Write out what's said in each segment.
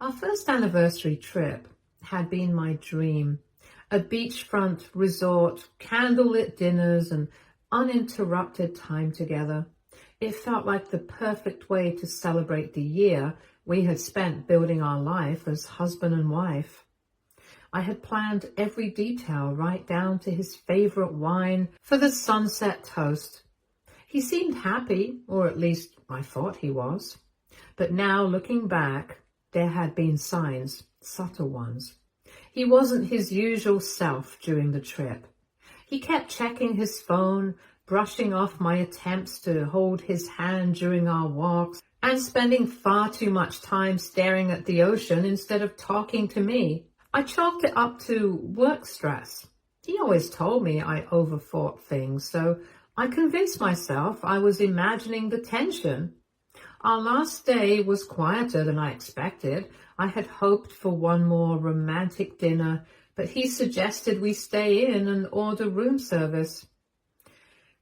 Our first anniversary trip had been my dream. A beachfront resort, candlelit dinners, and uninterrupted time together. It felt like the perfect way to celebrate the year we had spent building our life as husband and wife. I had planned every detail right down to his favorite wine for the sunset toast. He seemed happy, or at least I thought he was. But now, looking back, there had been signs, subtle ones. He wasn't his usual self during the trip. He kept checking his phone, brushing off my attempts to hold his hand during our walks, and spending far too much time staring at the ocean instead of talking to me. I chalked it up to work stress. He always told me I overthought things, so I convinced myself I was imagining the tension. Our last day was quieter than I expected. I had hoped for one more romantic dinner, but he suggested we stay in and order room service.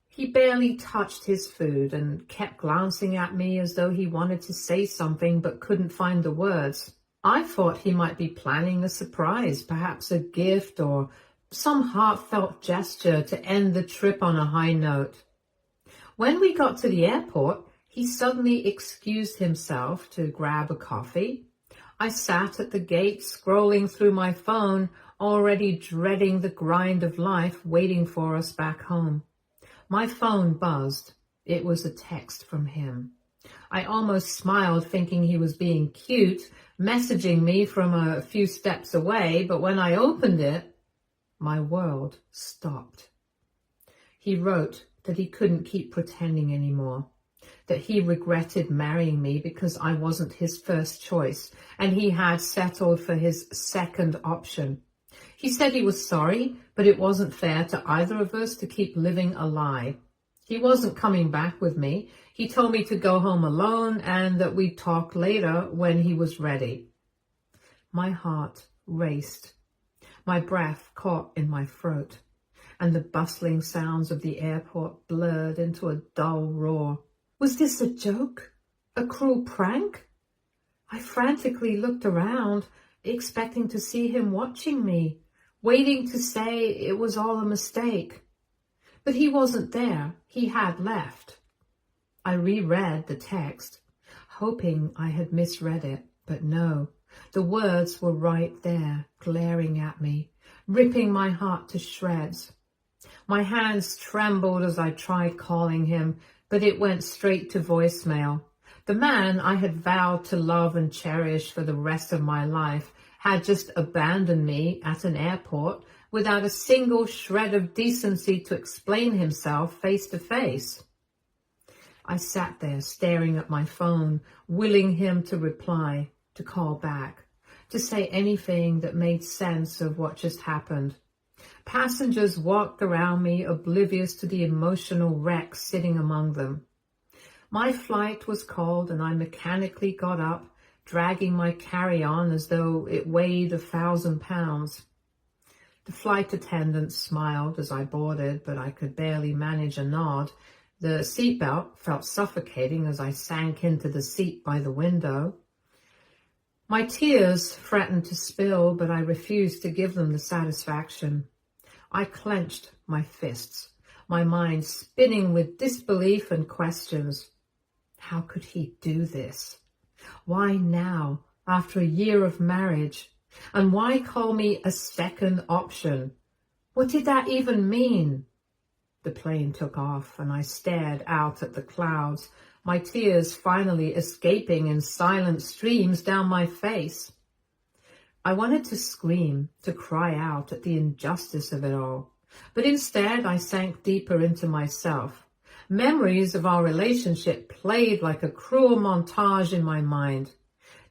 He barely touched his food and kept glancing at me as though he wanted to say something but couldn't find the words. I thought he might be planning a surprise, perhaps a gift or some heartfelt gesture to end the trip on a high note. When we got to the airport, he suddenly excused himself to grab a coffee. I sat at the gate scrolling through my phone, already dreading the grind of life waiting for us back home. My phone buzzed. It was a text from him. I almost smiled, thinking he was being cute, messaging me from a few steps away, but when I opened it, my world stopped. He wrote that he couldn't keep pretending anymore, that he regretted marrying me because I wasn't his first choice, and he had settled for his second option. He said he was sorry, but it wasn't fair to either of us to keep living a lie. He wasn't coming back with me. He told me to go home alone and that we'd talk later when he was ready. My heart raced. My breath caught in my throat, and the bustling sounds of the airport blurred into a dull roar. Was this a joke? A cruel prank? I frantically looked around, expecting to see him watching me, waiting to say it was all a mistake. But he wasn't there. He had left. I reread the text, hoping I had misread it, but no. The words were right there, glaring at me, ripping my heart to shreds. My hands trembled as I tried calling him, but it went straight to voicemail. The man I had vowed to love and cherish for the rest of my life had just abandoned me at an airport without a single shred of decency to explain himself face to face. I sat there staring at my phone, willing him to reply, to call back, to say anything that made sense of what just happened. Passengers walked around me, oblivious to the emotional wreck sitting among them. My flight was called and I mechanically got up, dragging my carry-on as though it weighed 1,000 pounds. The flight attendant smiled as I boarded, but I could barely manage a nod. The seatbelt felt suffocating as I sank into the seat by the window. My tears threatened to spill, but I refused to give them the satisfaction. I clenched my fists, my mind spinning with disbelief and questions. How could he do this? Why now, after a year of marriage? And why call me a second option? What did that even mean? The plane took off and I stared out at the clouds, my tears finally escaping in silent streams down my face. I wanted to scream, to cry out at the injustice of it all, but instead I sank deeper into myself. Memories of our relationship played like a cruel montage in my mind.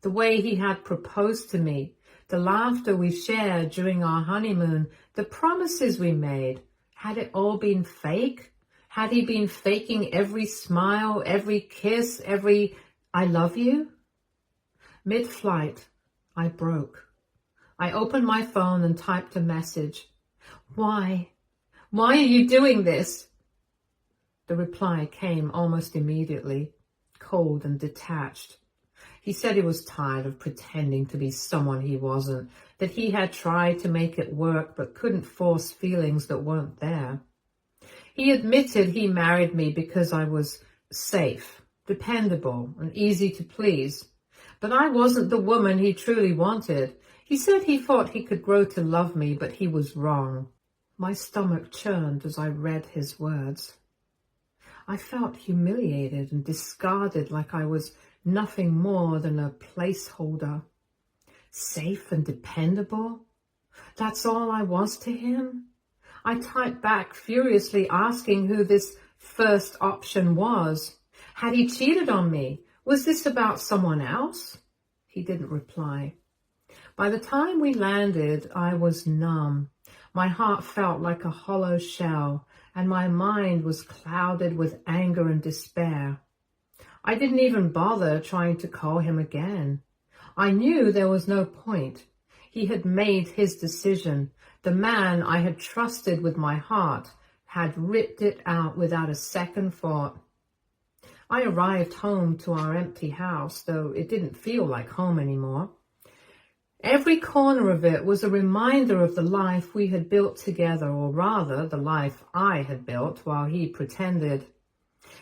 The way he had proposed to me, the laughter we shared during our honeymoon, the promises we made. Had it all been fake? Had he been faking every smile, every kiss, every "I love you"? Mid-flight, I broke. I opened my phone and typed a message. Why? Why are you doing this? The reply came almost immediately, cold and detached. He said he was tired of pretending to be someone he wasn't, that he had tried to make it work but couldn't force feelings that weren't there. He admitted he married me because I was safe, dependable, and easy to please. But I wasn't the woman he truly wanted. He said he thought he could grow to love me, but he was wrong. My stomach churned as I read his words. I felt humiliated and discarded, like I was nothing more than a placeholder. Safe and dependable? That's all I was to him? I typed back furiously, asking who this first option was. Had he cheated on me? Was this about someone else? He didn't reply. By the time we landed, I was numb. My heart felt like a hollow shell, and my mind was clouded with anger and despair. I didn't even bother trying to call him again. I knew there was no point. He had made his decision. The man I had trusted with my heart had ripped it out without a second thought. I arrived home to our empty house, though it didn't feel like home anymore. Every corner of it was a reminder of the life we had built together, or rather, the life I had built while he pretended.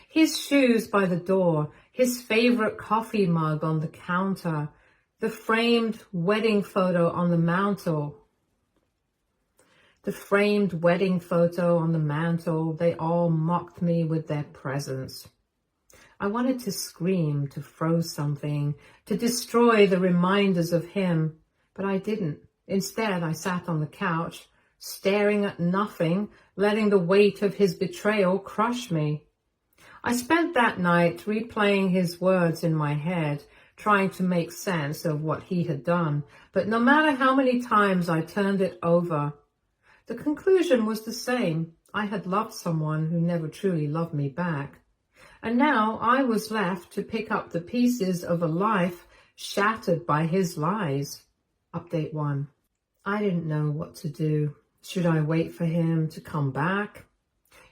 His shoes by the door, his favorite coffee mug on the counter, the framed wedding photo on the mantel. They all mocked me with their presence. I wanted to scream, to throw something, to destroy the reminders of him, but I didn't. Instead, I sat on the couch, staring at nothing, letting the weight of his betrayal crush me. I spent that night replaying his words in my head, trying to make sense of what he had done, but no matter how many times I turned it over, the conclusion was the same. I had loved someone who never truly loved me back. And now I was left to pick up the pieces of a life shattered by his lies. Update 1. I didn't know what to do. Should I wait for him to come back?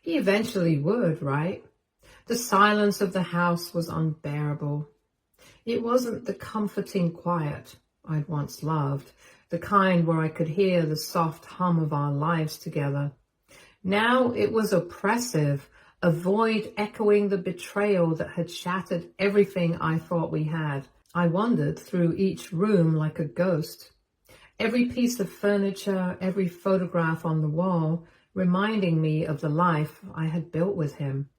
He eventually would, right? The silence of the house was unbearable. It wasn't the comforting quiet I'd once loved, the kind where I could hear the soft hum of our lives together. Now it was oppressive, a void echoing the betrayal that had shattered everything I thought we had. I wandered through each room like a ghost. Every piece of furniture, every photograph on the wall, reminding me of the life I had built with him,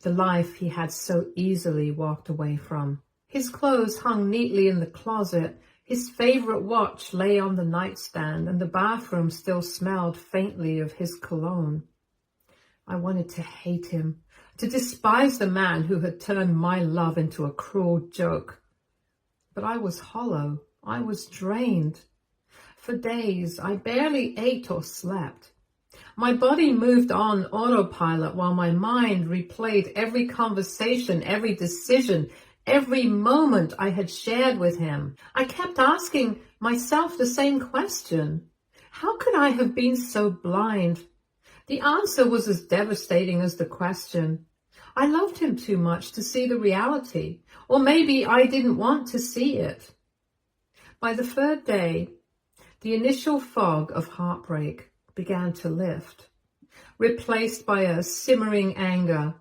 the life he had so easily walked away from. His clothes hung neatly in the closet, his favorite watch lay on the nightstand, and the bathroom still smelled faintly of his cologne. I wanted to hate him, to despise the man who had turned my love into a cruel joke. But I was hollow. I was drained. For days, I barely ate or slept. My body moved on autopilot while my mind replayed every conversation, every decision, every moment I had shared with him. I kept asking myself the same question. How could I have been so blind? The answer was as devastating as the question. I loved him too much to see the reality, or maybe I didn't want to see it. By the third day, the initial fog of heartbreak began to lift, replaced by a simmering anger.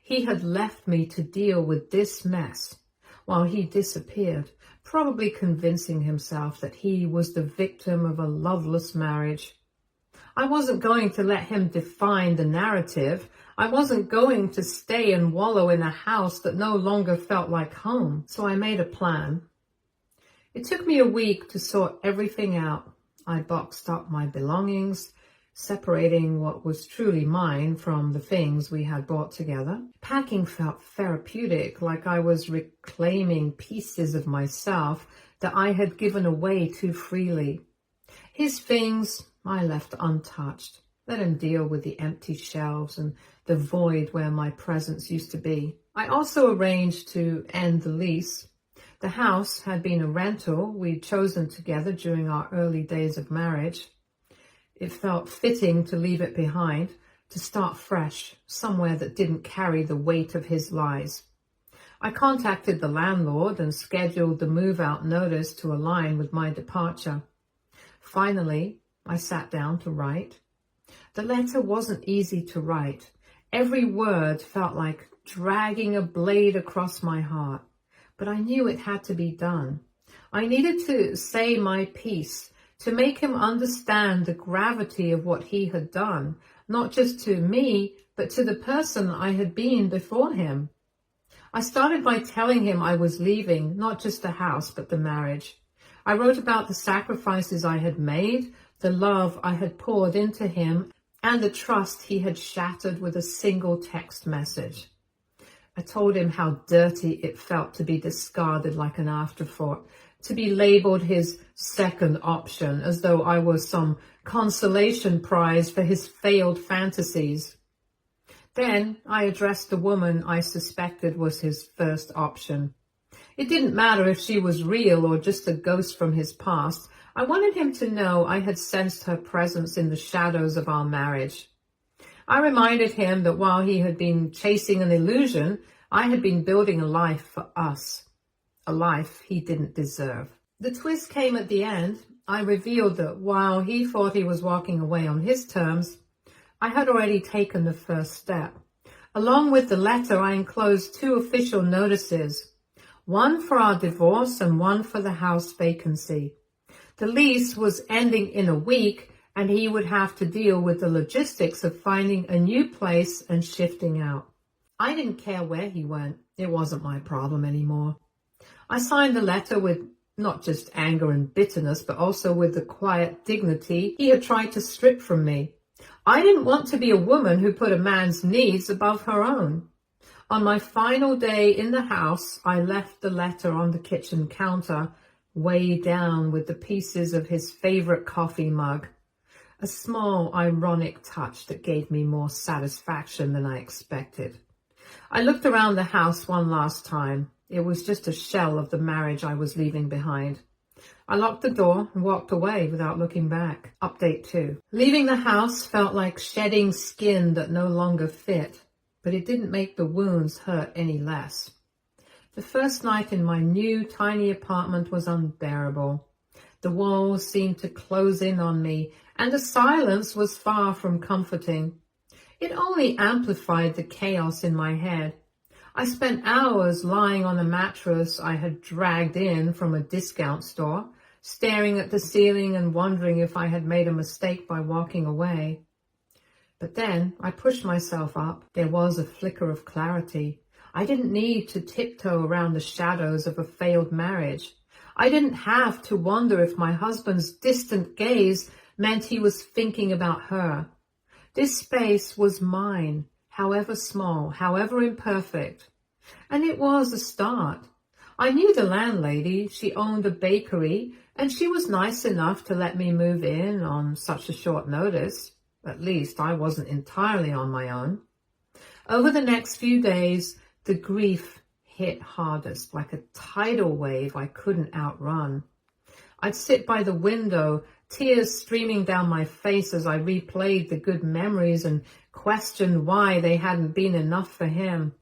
He had left me to deal with this mess while he disappeared, probably convincing himself that he was the victim of a loveless marriage. I wasn't going to let him define the narrative. I wasn't going to stay and wallow in a house that no longer felt like home. So I made a plan. It took me a week to sort everything out. I boxed up my belongings, separating what was truly mine from the things we had brought together. Packing felt therapeutic, like I was reclaiming pieces of myself that I had given away too freely. His things I left untouched. Let him deal with the empty shelves and the void where my presence used to be. I also arranged to end the lease. The house had been a rental we'd chosen together during our early days of marriage. It felt fitting to leave it behind, to start fresh, somewhere that didn't carry the weight of his lies. I contacted the landlord and scheduled the move-out notice to align with my departure. Finally, I sat down to write. The letter wasn't easy to write. Every word felt like dragging a blade across my heart, but I knew it had to be done. I needed to say my piece, to make him understand the gravity of what he had done, not just to me, but to the person I had been before him. I started by telling him I was leaving, not just the house, but the marriage. I wrote about the sacrifices I had made, the love I had poured into him, and the trust he had shattered with a single text message. I told him how dirty it felt to be discarded like an afterthought, to be labeled his second option, as though I was some consolation prize for his failed fantasies. Then I addressed the woman I suspected was his first option. It didn't matter if she was real or just a ghost from his past. I wanted him to know I had sensed her presence in the shadows of our marriage. I reminded him that while he had been chasing an illusion, I had been building a life for us, a life he didn't deserve. The twist came at the end. I revealed that while he thought he was walking away on his terms, I had already taken the first step. Along with the letter, I enclosed 2 official notices, one for our divorce and one for the house vacancy. The lease was ending in a week, and he would have to deal with the logistics of finding a new place and shifting out. I didn't care where he went. It wasn't my problem anymore. I signed the letter with not just anger and bitterness, but also with the quiet dignity he had tried to strip from me. I didn't want to be a woman who put a man's needs above her own. On my final day in the house, I left the letter on the kitchen counter, weighed down with the pieces of his favorite coffee mug. A small, ironic touch that gave me more satisfaction than I expected. I looked around the house one last time. It was just a shell of the marriage I was leaving behind. I locked the door and walked away without looking back. Update 2. Leaving the house felt like shedding skin that no longer fit, but it didn't make the wounds hurt any less. The first night in my new tiny apartment was unbearable. The walls seemed to close in on me, and the silence was far from comforting. It only amplified the chaos in my head. I spent hours lying on a mattress I had dragged in from a discount store, staring at the ceiling and wondering if I had made a mistake by walking away. But then I pushed myself up. There was a flicker of clarity. I didn't need to tiptoe around the shadows of a failed marriage. I didn't have to wonder if my husband's distant gaze meant he was thinking about her. This space was mine, however small, however imperfect. And it was a start. I knew the landlady. She owned a bakery, and she was nice enough to let me move in on such a short notice. At least I wasn't entirely on my own. Over the next few days, the grief hit hardest, like a tidal wave I couldn't outrun. I'd sit by the window, tears streaming down my face as I replayed the good memories and questioned why they hadn't been enough for him.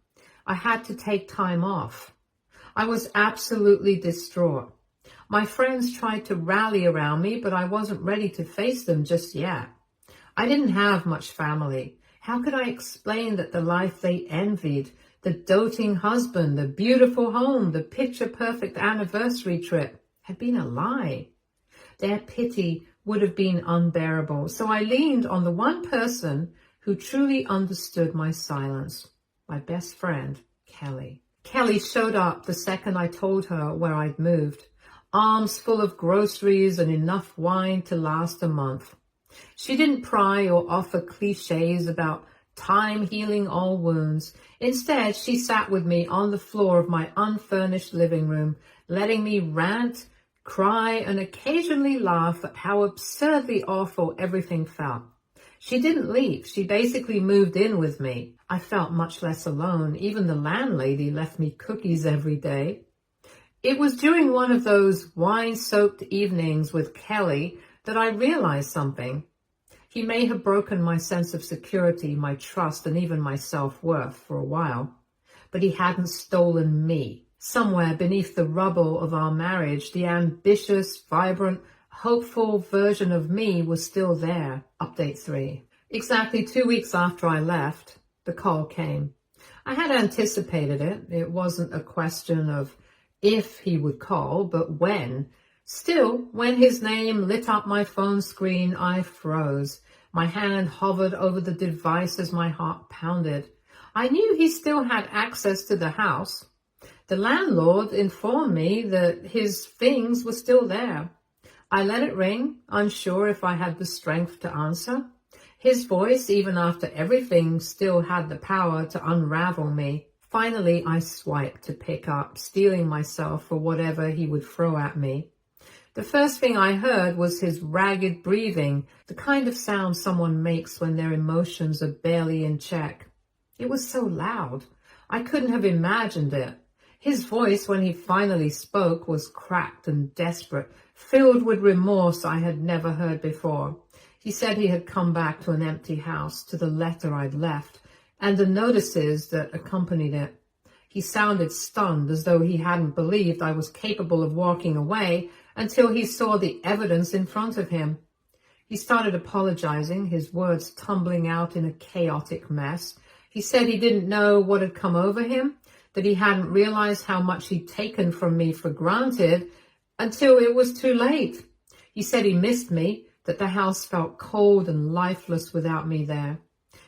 I had to take time off. I was absolutely distraught. My friends tried to rally around me, but I wasn't ready to face them just yet. I didn't have much family. How could I explain that the life they envied, the doting husband, the beautiful home, the picture-perfect anniversary trip, had been a lie? Their pity would have been unbearable, so I leaned on the one person who truly understood my silence, my best friend, Kelly. Kelly showed up the second I told her where I'd moved, arms full of groceries and enough wine to last a month. She didn't pry or offer cliches about time healing all wounds. Instead, she sat with me on the floor of my unfurnished living room, letting me rant, cry, and occasionally laugh at how absurdly awful everything felt. She didn't leave. She basically moved in with me. I felt much less alone. Even the landlady left me cookies every day. It was during one of those wine-soaked evenings with Kelly that I realized something. He may have broken my sense of security, my trust, and even my self-worth for a while. but he hadn't stolen me. Somewhere beneath the rubble of our marriage, the ambitious, vibrant, hopeful version of me was still there. Update 3. Exactly 2 weeks after I left, the call came. I had anticipated it. It wasn't a question of if he would call, but when. Still, when his name lit up my phone screen, I froze. My hand hovered over the device as my heart pounded. I knew he still had access to the house. The landlord informed me that his things were still there. I let it ring, unsure if I had the strength to answer. His voice, even after everything, still had the power to unravel me. Finally, I swiped to pick up, steeling myself for whatever he would throw at me. The first thing I heard was his ragged breathing, the kind of sound someone makes when their emotions are barely in check. It was so loud. I couldn't have imagined it. His voice, when he finally spoke, was cracked and desperate, filled with remorse I had never heard before. He said he had come back to an empty house, to the letter I'd left, and the notices that accompanied it. He sounded stunned, as though he hadn't believed I was capable of walking away until he saw the evidence in front of him. He started apologizing, his words tumbling out in a chaotic mess. He said he didn't know what had come over him, that he hadn't realized how much he'd taken from me for granted until it was too late. He said he missed me, that the house felt cold and lifeless without me there.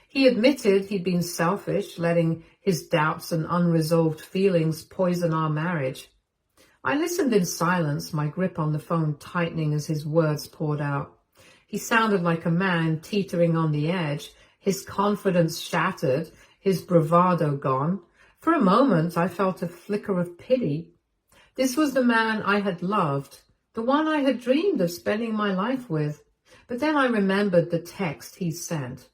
He admitted he'd been selfish, letting his doubts and unresolved feelings poison our marriage. I listened in silence, my grip on the phone tightening as his words poured out. He sounded like a man teetering on the edge, his confidence shattered, his bravado gone. For a moment, I felt a flicker of pity. This was the man I had loved, the one I had dreamed of spending my life with. But then I remembered the text he sent,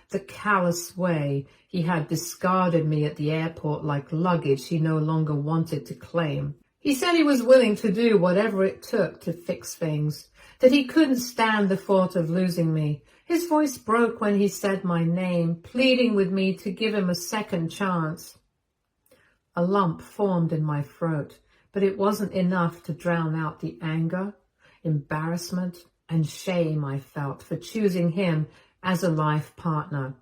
the callous way he had discarded me at the airport like luggage he no longer wanted to claim. He said he was willing to do whatever it took to fix things, that he couldn't stand the thought of losing me. His voice broke when he said my name, pleading with me to give him a second chance. A lump formed in my throat, but it wasn't enough to drown out the anger, embarrassment, and shame I felt for choosing him as a life partner.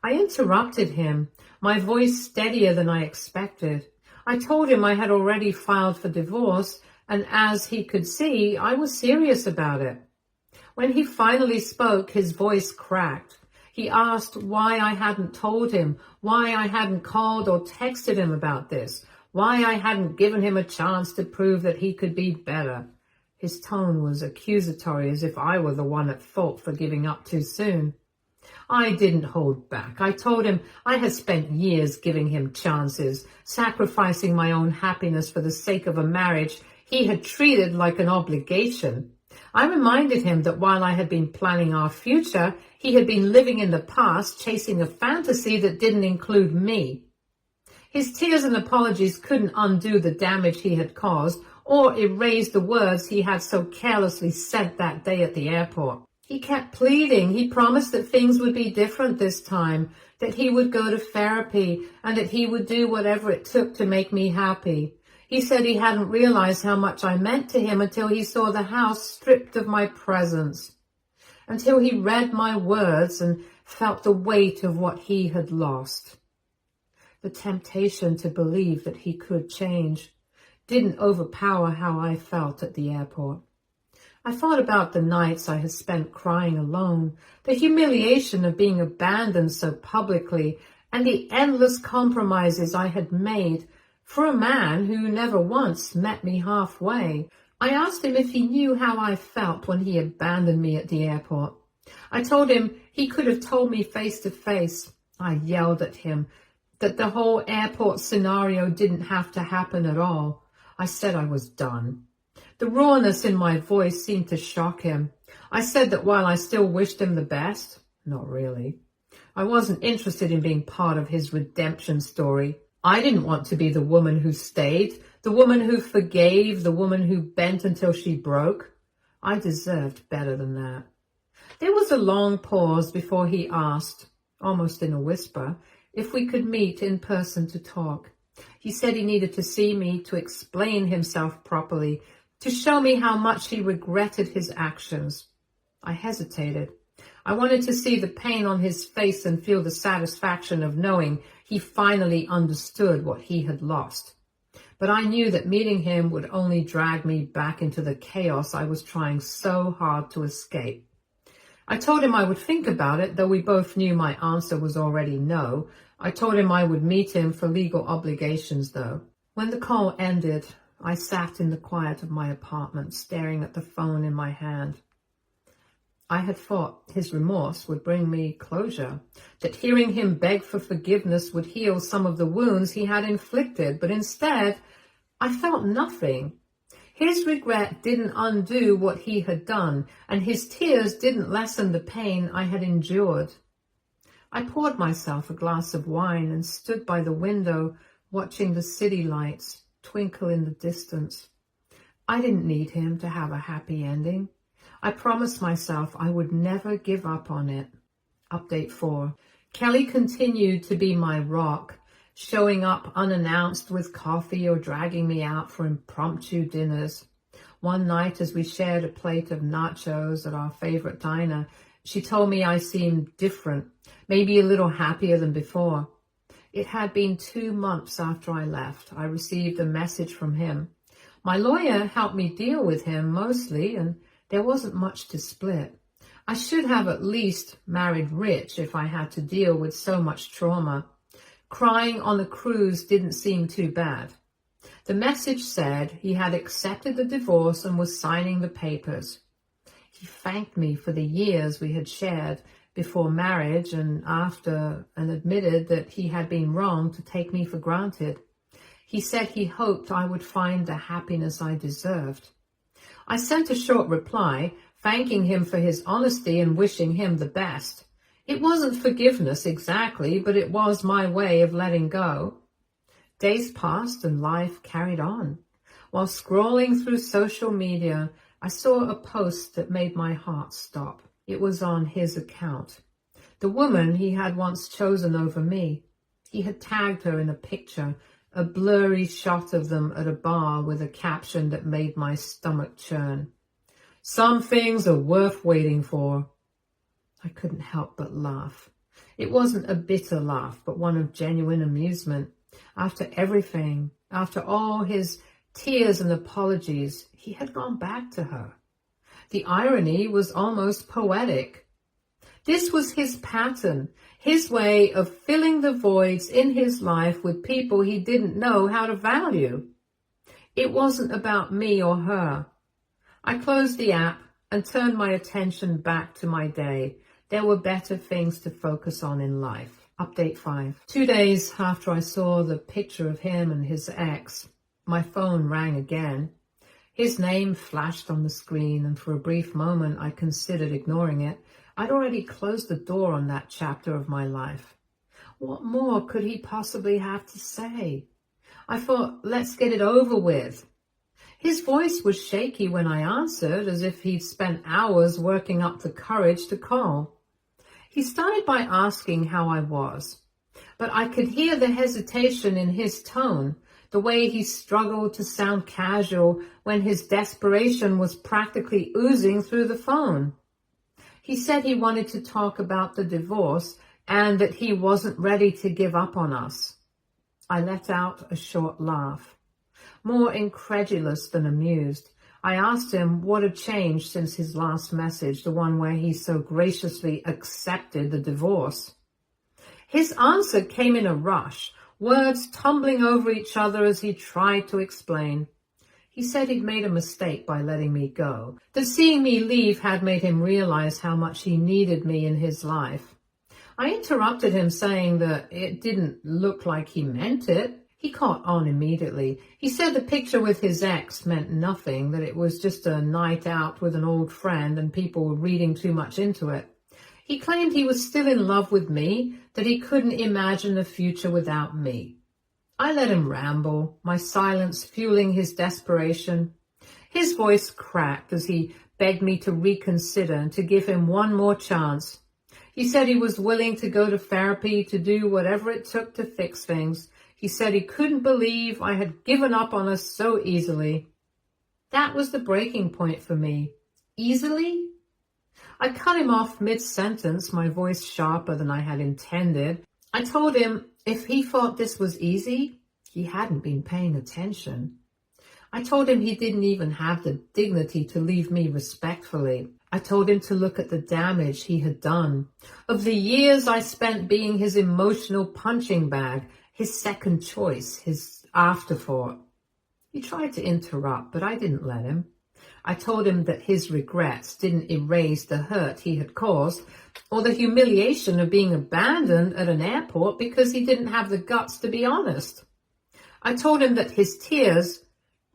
I interrupted him, my voice steadier than I expected. I told him I had already filed for divorce, and as he could see, I was serious about it. When he finally spoke, his voice cracked. He asked why I hadn't told him, why I hadn't called or texted him about this, why I hadn't given him a chance to prove that he could be better. His tone was accusatory, as if I were the one at fault for giving up too soon. I didn't hold back. I told him I had spent years giving him chances, sacrificing my own happiness for the sake of a marriage he had treated like an obligation. I reminded him that while I had been planning our future, he had been living in the past, chasing a fantasy that didn't include me. His tears and apologies couldn't undo the damage he had caused, or erase the words he had so carelessly said that day at the airport. He kept pleading. He promised that things would be different this time, that he would go to therapy, and that he would do whatever it took to make me happy. He said he hadn't realized how much I meant to him until he saw the house stripped of my presence, until he read my words and felt the weight of what he had lost. The temptation to believe that he could change didn't overpower how I felt at the airport. I thought about the nights I had spent crying alone, the humiliation of being abandoned so publicly, and the endless compromises I had made for a man who never once met me halfway. I asked him if he knew how I felt when he abandoned me at the airport. I told him he could have told me face to face. I yelled at him that the whole airport scenario didn't have to happen at all. I said I was done. The rawness in my voice seemed to shock him. I said that while I still wished him the best, not really. I wasn't interested in being part of his redemption story. I didn't want to be the woman who stayed, the woman who forgave, the woman who bent until she broke. I deserved better than that. There was a long pause before he asked, almost in a whisper, if we could meet in person to talk. He said he needed to see me to explain himself properly, to show me how much he regretted his actions. I hesitated. I wanted to see the pain on his face and feel the satisfaction of knowing he finally understood what he had lost. But I knew that meeting him would only drag me back into the chaos I was trying so hard to escape. I told him I would think about it, though we both knew my answer was already no. I told him I would meet him for legal obligations, though. When the call ended, I sat in the quiet of my apartment, staring at the phone in my hand. I had thought his remorse would bring me closure, that hearing him beg for forgiveness would heal some of the wounds he had inflicted, but instead, I felt nothing. His regret didn't undo what he had done, and his tears didn't lessen the pain I had endured. I poured myself a glass of wine and stood by the window, watching the city lights twinkle in the distance. I didn't need him to have a happy ending. I promised myself I would never give up on it. Update 4. Kelly continued to be my rock, showing up unannounced with coffee or dragging me out for impromptu dinners. One night, as we shared a plate of nachos at our favorite diner, she told me I seemed different, maybe a little happier than before. It had been 2 months after I left. I received a message from him. My lawyer helped me deal with him mostly, and there wasn't much to split. I should have at least married rich if I had to deal with so much trauma. Crying on the cruise didn't seem too bad. The message said he had accepted the divorce and was signing the papers. He thanked me for the years we had shared before marriage and after, and admitted that he had been wrong to take me for granted. He said he hoped I would find the happiness I deserved. I sent a short reply, thanking him for his honesty and wishing him the best. It wasn't forgiveness exactly, but it was my way of letting go. Days passed and life carried on. While scrolling through social media, I saw a post that made my heart stop. It was on his account. The woman he had once chosen over me. He had tagged her in a picture, a blurry shot of them at a bar with a caption that made my stomach churn. Some things are worth waiting for. I couldn't help but laugh. It wasn't a bitter laugh, but one of genuine amusement. After everything, after all his tears and apologies, he had gone back to her. The irony was almost poetic. This was his pattern, his way of filling the voids in his life with people he didn't know how to value. It wasn't about me or her. I closed the app and turned my attention back to my day. There were better things to focus on in life. Update 5. 2 days after I saw the picture of him and his ex, my phone rang again. His name flashed on the screen, and for a brief moment I considered ignoring it. I'd already closed the door on that chapter of my life. What more could he possibly have to say? I thought, let's get it over with. His voice was shaky when I answered, as if he'd spent hours working up the courage to call. He started by asking how I was, but I could hear the hesitation in his tone, the way he struggled to sound casual when his desperation was practically oozing through the phone. He said he wanted to talk about the divorce and that he wasn't ready to give up on us. I let out a short laugh. More incredulous than amused, I asked him what had changed since his last message, the one where he so graciously accepted the divorce. His answer came in a rush, words tumbling over each other as he tried to explain. He said he'd made a mistake by letting me go, that seeing me leave had made him realize how much he needed me in his life. I interrupted him, saying that it didn't look like he meant it. He caught on immediately. He said the picture with his ex meant nothing, that it was just a night out with an old friend and people were reading too much into it. He claimed he was still in love with me, that he couldn't imagine a future without me. I let him ramble, my silence fueling his desperation. His voice cracked as he begged me to reconsider and to give him one more chance. He said he was willing to go to therapy, to do whatever it took to fix things. He said he couldn't believe I had given up on us so easily. That was the breaking point for me. Easily? I cut him off mid-sentence, my voice sharper than I had intended. I told him if he thought this was easy, he hadn't been paying attention. I told him he didn't even have the dignity to leave me respectfully. I told him to look at the damage he had done, of the years I spent being his emotional punching bag, his second choice, his afterthought. He tried to interrupt, but I didn't let him. I told him that his regrets didn't erase the hurt he had caused or the humiliation of being abandoned at an airport because he didn't have the guts to be honest. I told him that his tears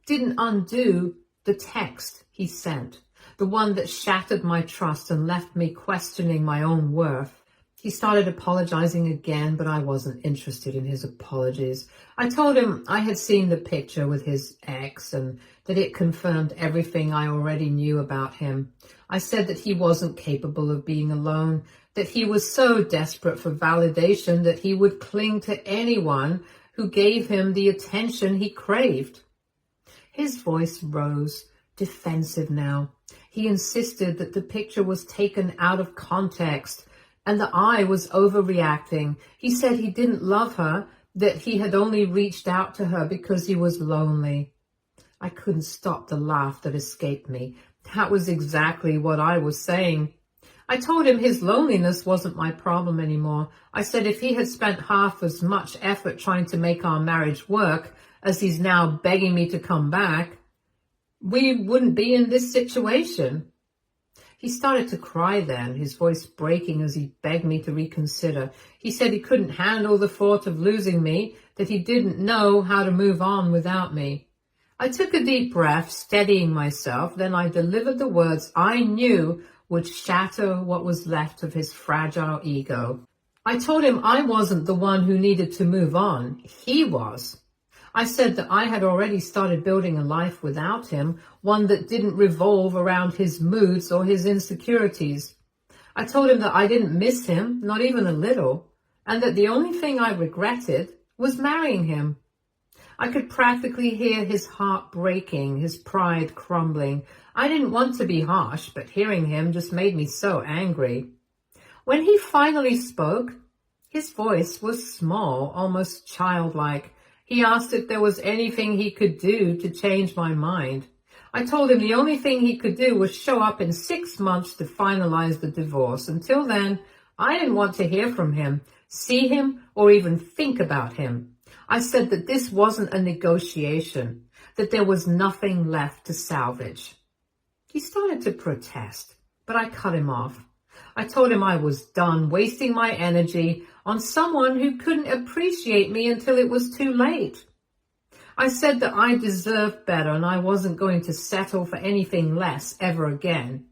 didn't undo the text he sent, the one that shattered my trust and left me questioning my own worth. He started apologizing again, but I wasn't interested in his apologies. I told him I had seen the picture with his ex and that it confirmed everything I already knew about him. I said that he wasn't capable of being alone, that he was so desperate for validation that he would cling to anyone who gave him the attention he craved. His voice rose, defensive now. He insisted that the picture was taken out of context and that I was overreacting. He said he didn't love her, that he had only reached out to her because he was lonely. I couldn't stop the laugh that escaped me. That was exactly what I was saying. I told him his loneliness wasn't my problem anymore. I said if he had spent half as much effort trying to make our marriage work as he's now begging me to come back, we wouldn't be in this situation. He started to cry then, his voice breaking as he begged me to reconsider. He said he couldn't handle the thought of losing me, that he didn't know how to move on without me. I took a deep breath, steadying myself. Then I delivered the words I knew would shatter what was left of his fragile ego. I told him I wasn't the one who needed to move on. He was. I said that I had already started building a life without him, one that didn't revolve around his moods or his insecurities. I told him that I didn't miss him, not even a little, and that the only thing I regretted was marrying him. I could practically hear his heart breaking, his pride crumbling. I didn't want to be harsh, but hearing him just made me so angry. When he finally spoke, his voice was small, almost childlike. He asked if there was anything he could do to change my mind. I told him the only thing he could do was show up in 6 months to finalize the divorce. Until then, I didn't want to hear from him, see him, or even think about him. I said that this wasn't a negotiation, that there was nothing left to salvage. He started to protest, but I cut him off. I told him I was done wasting my energy on someone who couldn't appreciate me until it was too late. I said that I deserved better and I wasn't going to settle for anything less ever again.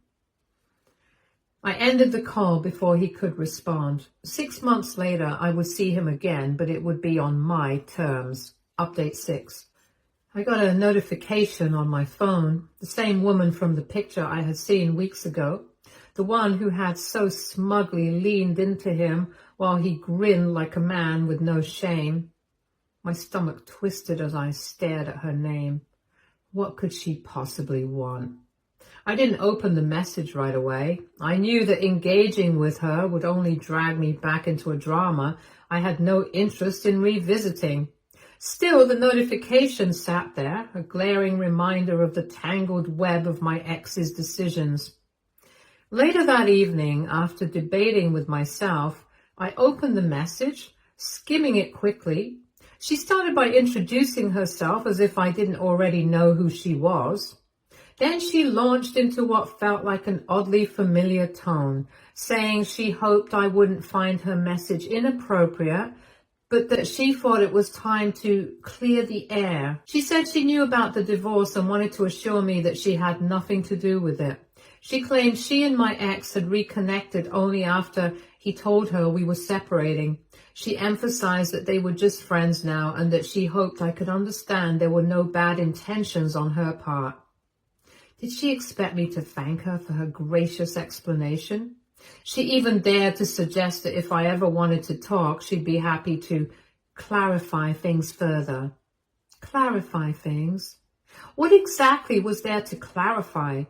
I ended the call before he could respond. 6 months later, I would see him again, but it would be on my terms. Update 6. I got a notification on my phone, the same woman from the picture I had seen weeks ago, the one who had so smugly leaned into him while he grinned like a man with no shame. My stomach twisted as I stared at her name. What could she possibly want? I didn't open the message right away. I knew that engaging with her would only drag me back into a drama I had no interest in revisiting. Still, the notification sat there, a glaring reminder of the tangled web of my ex's decisions. Later that evening, after debating with myself, I opened the message, skimming it quickly. She started by introducing herself as if I didn't already know who she was. Then she launched into what felt like an oddly familiar tone, saying she hoped I wouldn't find her message inappropriate, but that she thought it was time to clear the air. She said she knew about the divorce and wanted to assure me that she had nothing to do with it. She claimed she and my ex had reconnected only after he told her we were separating. She emphasized that they were just friends now and that she hoped I could understand there were no bad intentions on her part. Did she expect me to thank her for her gracious explanation? She even dared to suggest that if I ever wanted to talk, she'd be happy to clarify things further. Clarify things? What exactly was there to clarify?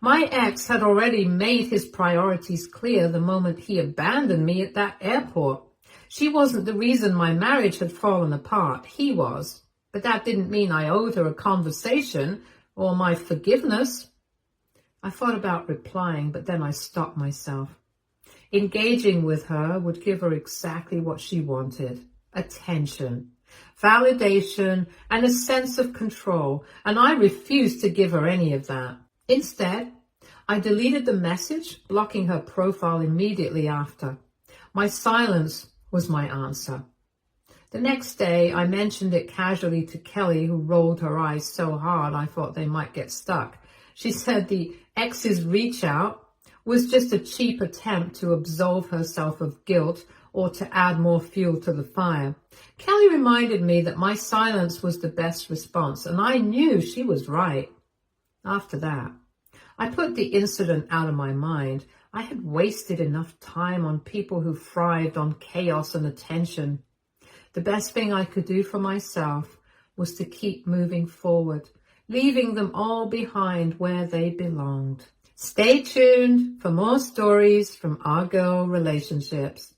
My ex had already made his priorities clear the moment he abandoned me at that airport. She wasn't the reason my marriage had fallen apart. He was. But that didn't mean I owed her a conversation or my forgiveness. I thought about replying, but then I stopped myself. Engaging with her would give her exactly what she wanted: attention, validation, and a sense of control, and I refused to give her any of that. Instead, I deleted the message, blocking her profile immediately after. My silence was my answer. The next day, I mentioned it casually to Kelly, who rolled her eyes so hard I thought they might get stuck. She said the ex's reach out was just a cheap attempt to absolve herself of guilt or to add more fuel to the fire. Kelly reminded me that my silence was the best response, and I knew she was right. After that, I put the incident out of my mind. I had wasted enough time on people who thrived on chaos and attention. The best thing I could do for myself was to keep moving forward, leaving them all behind where they belonged. Stay tuned for more stories from Our Girl Relationships.